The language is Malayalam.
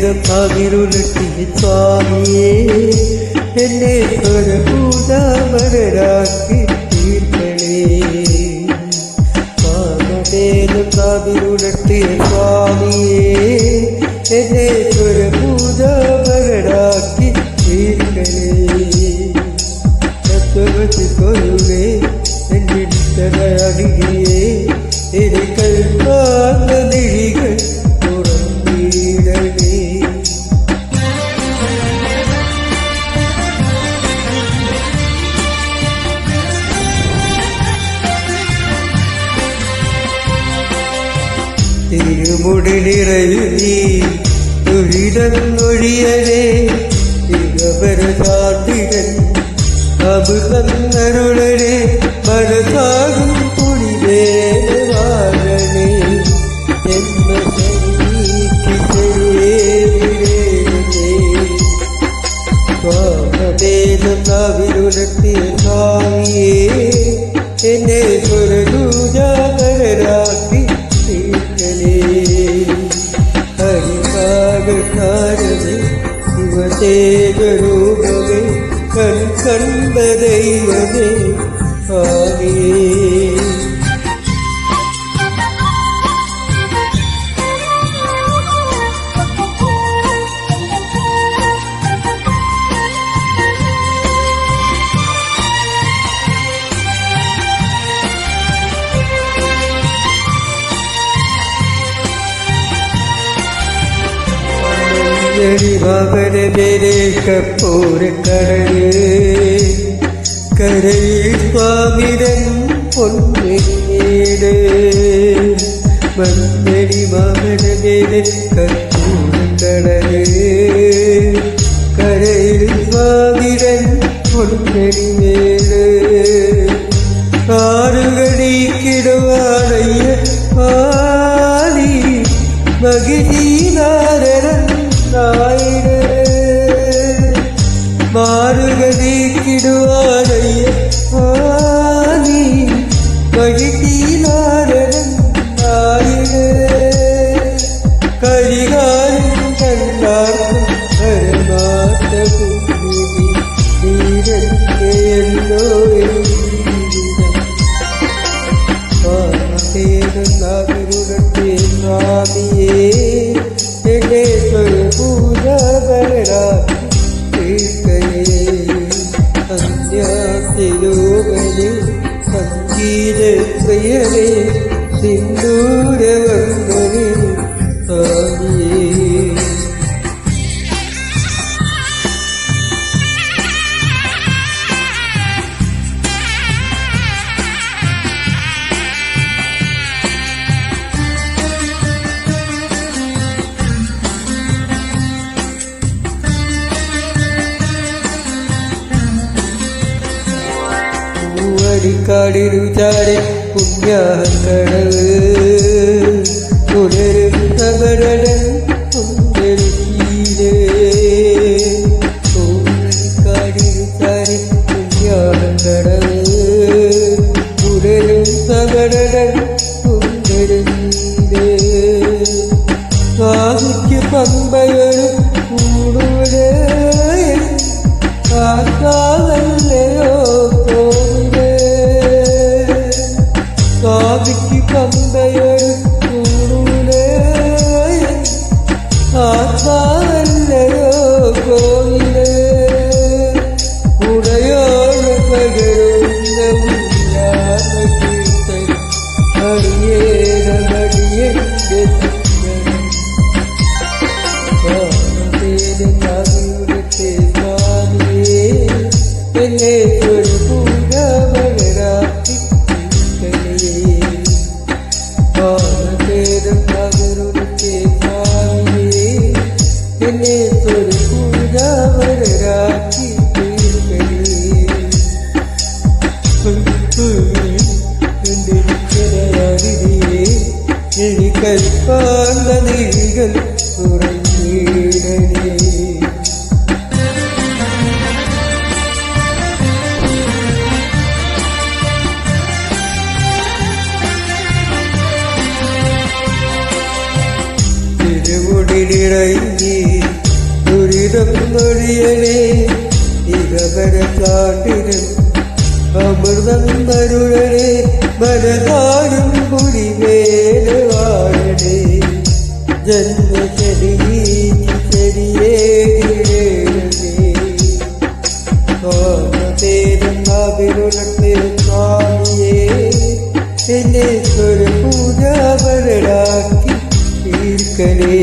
വേദം അവിരുളട്ടിയ സ്വാമിയേ എന്നെ സ്വരഭൂതാമരാക്കി തീർക്കണേ വേദം അവിരുളട്ടിയ സ്വാമിയേ എന്നെ സ്വരഭൂതാമരാക്കി തീർക്കണേ തത്വവതി കൊരുളേ എന്നിട്ടറിയേ എനിക്കൽ പാർന്നിഴികൾ തുറന്നിടണേ തിരുമുടി നിറയുന്നീ ദുരിതമൊഴിയണേ തിരുവരചാർത്തികൻ അമൃതന്നരുളനെ മനസാകും കുടിവേലവാഴണേ സ്വാമവേദം നാവിരുളത്തിയ സ്വാമിയേ എന്നെ സ്വരദൂജാകരാക്കി തീർക്കണേ ഹരിഭാഗകാരമേ ശിവതേജരൂപമേ കണ്ട ദൈവമേ സ്വാമിയേ ഭവന മേരെ കപ്പൂർ കരയിൽ സ്വാമിരൻ പൊന്നീട് മന്നടി ഭവന മേരെ കപ്പൂർ കരയിൽ സ്വാമിരൻ പൊന്നടിമേട് ആറുകടിക്കിടുവാടയ്യ ആദി മകിജീനാരൻ മാറുകടിക്കിടുവാനയ്യ ആദി മകിജീനാരൻ കരികാലം കണ്ടാർക്കും പരമാർത്ഥല്ലോ നാവിരുടത്തെ സ്വാമിയേ എന്നെ സ്വരഭൂതവരാക്കി അന്യാത്തിലോകനെ സംഗീത പ്രിയനെ സിന്ദൂരവന്ദനെ സ്വാമിയേ ടിക്കാടിരുചാരെ പുണ്യാങ്കടവ് പുനരും നഗരടൻ പുനരുചാരെ പുണ്യാങ്കടവ് പുനരും നഗരടൻ പുനരുചീരേ സ്വാമിക്ക് പമ്പയൊരു കൂടുതൽ കാക്കാവല്ലയോ സ്വാമിക്ക് പമ്പയൊരു കൂടുതലേ ആത്മാവല്ലയോ കോവിലേ ഉടയോട് പകരുന്ന കീർത്തൻ അടിയേറടിയെന്റെ സ്വാമിയുടെ സ്വാമിയേ എന്നെ ഒരു പൂജാവരാക്കി എന്നെ ഒരു പൂജാവരാക്കി എനിക്കൽപ്പാണ്ട നീകൾ തുറന്നിടണേ തിരുമുടി നിറഞ്ഞി ജീവിതം നൊഴിയണേ ഇകവര കാട്ടിനും അമൃതം തരുളണേ മനതാരും കുടിവേല വാഴണേ ജന്മശരീ ശരിയേകിടേ ുരട്ടെ സ്വാമിയേ എന്നെ ഒരു പൂജ വരടാക്കി തീർക്കണേ